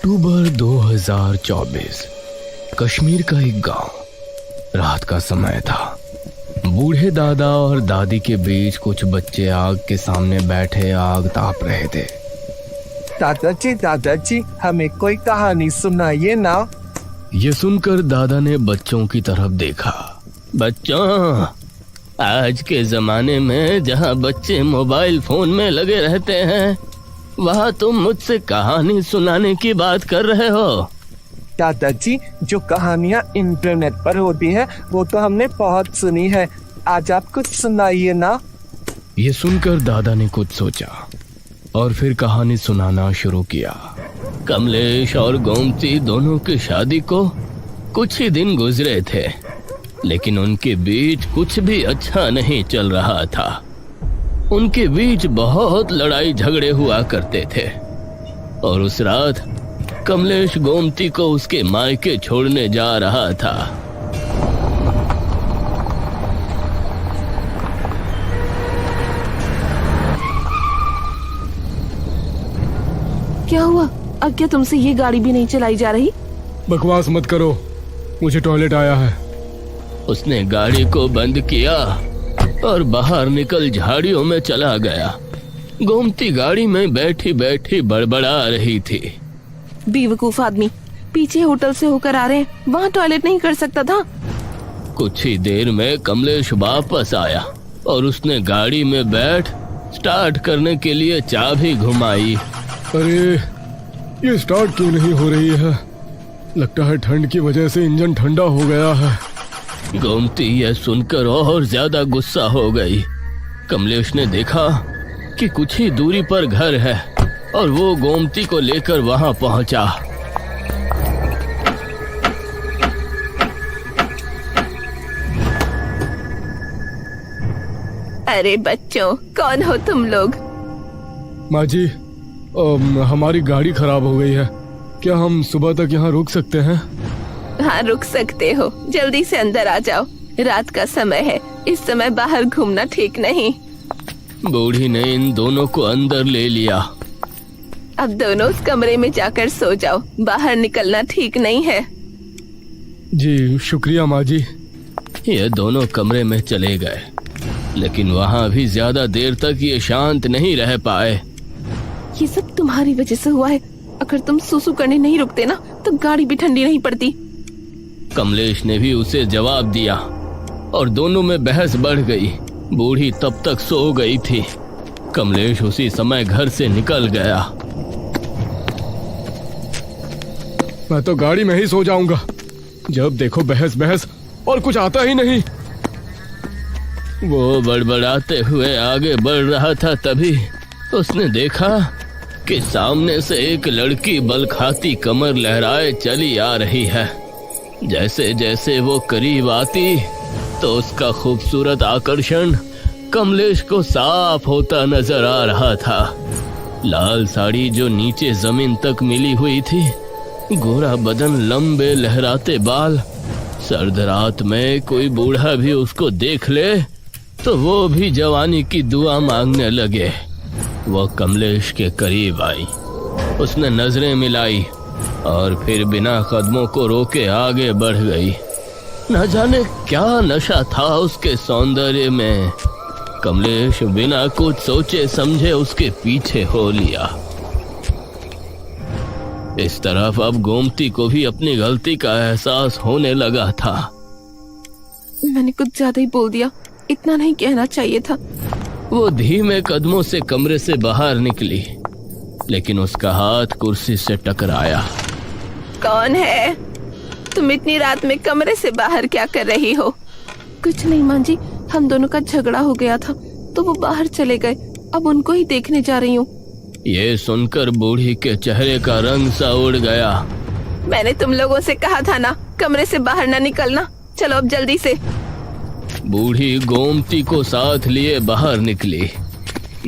अक्टूबर 2024 कश्मीर का एक गांव। रात का समय था। बूढ़े दादा और दादी के बीच कुछ बच्चे आग के सामने बैठे आग ताप रहे थे। दादाजी हमें कोई कहानी सुनाइए ना। ये सुनकर दादा ने बच्चों की तरफ देखा। बच्चों, आज के जमाने में जहाँ बच्चे मोबाइल फोन में लगे रहते हैं, वहाँ तुम मुझसे कहानी सुनाने की बात कर रहे हो। दादाजी, जो कहानियाँ इंटरनेट पर होती है वो तो हमने बहुत सुनी है, आज आप कुछ सुनाइए ना। ये सुनकर दादा ने कुछ सोचा और फिर कहानी सुनाना शुरू किया। कमलेश और गोमती दोनों की शादी को कुछ ही दिन गुजरे थे, लेकिन उनके बीच कुछ भी अच्छा नहीं चल रहा था। उनके बीच बहुत लड़ाई झगड़े हुआ करते थे और उस रात कमलेश गोमती को उसके मायके छोड़ने जा रहा था। क्या हुआ? अब क्या तुमसे ये गाड़ी भी नहीं चलाई जा रही? बकवास मत करो, मुझे टॉयलेट आया है। उसने गाड़ी को बंद किया और बाहर निकल झाड़ियों में चला गया। गोमती गाड़ी में बैठी बैठी बड़बड़ा रही थी। बेवकूफ आदमी, पीछे होटल से होकर आ रहे हैं, वहाँ टॉयलेट नहीं कर सकता था? कुछ ही देर में कमलेश वापस आया और उसने गाड़ी में बैठ स्टार्ट करने के लिए चाबी घुमाई। अरे, ये स्टार्ट क्यों नहीं हो रही है? लगता है ठंड की वजह से इंजन ठंडा हो गया है। गोमती यह सुनकर और ज्यादा गुस्सा हो गई। कमलेश ने देखा कि कुछ ही दूरी पर घर है और वो गोमती को लेकर वहां पहुंचा। अरे बच्चों, कौन हो तुम लोग? माँ जी, हमारी गाड़ी खराब हो गई है, क्या हम सुबह तक यहाँ रुक सकते हैं? हाँ, रुक सकते हो, जल्दी से अंदर आ जाओ, रात का समय है, इस समय बाहर घूमना ठीक नहीं। बूढ़ी ने इन दोनों को अंदर ले लिया। अब दोनों उस कमरे में जाकर सो जाओ, बाहर निकलना ठीक नहीं है। जी शुक्रिया माँ जी। ये दोनों कमरे में चले गए, लेकिन वहाँ भी ज्यादा देर तक ये शांत नहीं रह पाए। ये सब तुम्हारी वजह से हुआ है, अगर तुम सुसु करने नहीं रुकते ना तो गाड़ी भी ठंडी नहीं पड़ती। कमलेश ने भी उसे जवाब दिया और दोनों में बहस बढ़ गई। बूढ़ी तब तक सो गई थी। कमलेश उसी समय घर से निकल गया। मैं तो गाड़ी में ही सो जाऊंगा, जब देखो बहस बहस और कुछ आता ही नहीं। वो बड़बड़ाते हुए आगे बढ़ रहा था, तभी उसने देखा कि सामने से एक लड़की बल खाती कमर लहराए चली आ रही है। जैसे जैसे वो करीब आती तो उसका खूबसूरत आकर्षण कमलेश को साफ होता नजर आ रहा था। लाल साड़ी जो नीचे जमीन तक मिली हुई थी, गोरा बदन, लंबे लहराते बाल। सर्द रात में कोई बूढ़ा भी उसको देख ले तो वो भी जवानी की दुआ मांगने लगे। वो कमलेश के करीब आई, उसने नजरें मिलाई और फिर बिना कदमों को रोके आगे बढ़ गई। न जाने क्या नशा था उसके सौंदर्य में। कमलेश बिना कुछ सोचे समझे उसके पीछे हो लिया। इस तरफ अब गोमती को भी अपनी गलती का एहसास होने लगा था। मैंने कुछ ज्यादा ही बोल दिया, इतना नहीं कहना चाहिए था। वो धीमे कदमों से कमरे से बाहर निकली, लेकिन उसका हाथ कुर्सी से टकराया। कौन है? तुम इतनी रात में कमरे से बाहर क्या कर रही हो? कुछ नहीं माँ जी, हम दोनों का झगड़ा हो गया था तो वो बाहर चले गए, अब उनको ही देखने जा रही हूँ। ये सुनकर बूढ़ी के चेहरे का रंग सा उड़ गया। मैंने तुम लोगों से कहा था ना, कमरे से बाहर ना निकलना, चलो अब जल्दी से। बूढ़ी गोमती को साथ लिए बाहर निकली।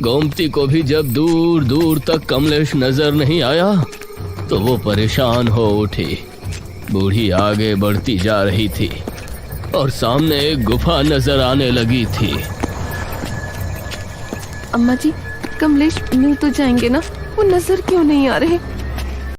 गोमती को भी जब दूर दूर तक कमलेश नजर नहीं आया तो वो परेशान हो उठी। बूढ़ी आगे बढ़ती जा रही थी और सामने एक गुफा नजर आने लगी थी। अम्मा जी, कमलेश मिल तो जाएंगे ना, वो नजर क्यों नहीं आ रहे?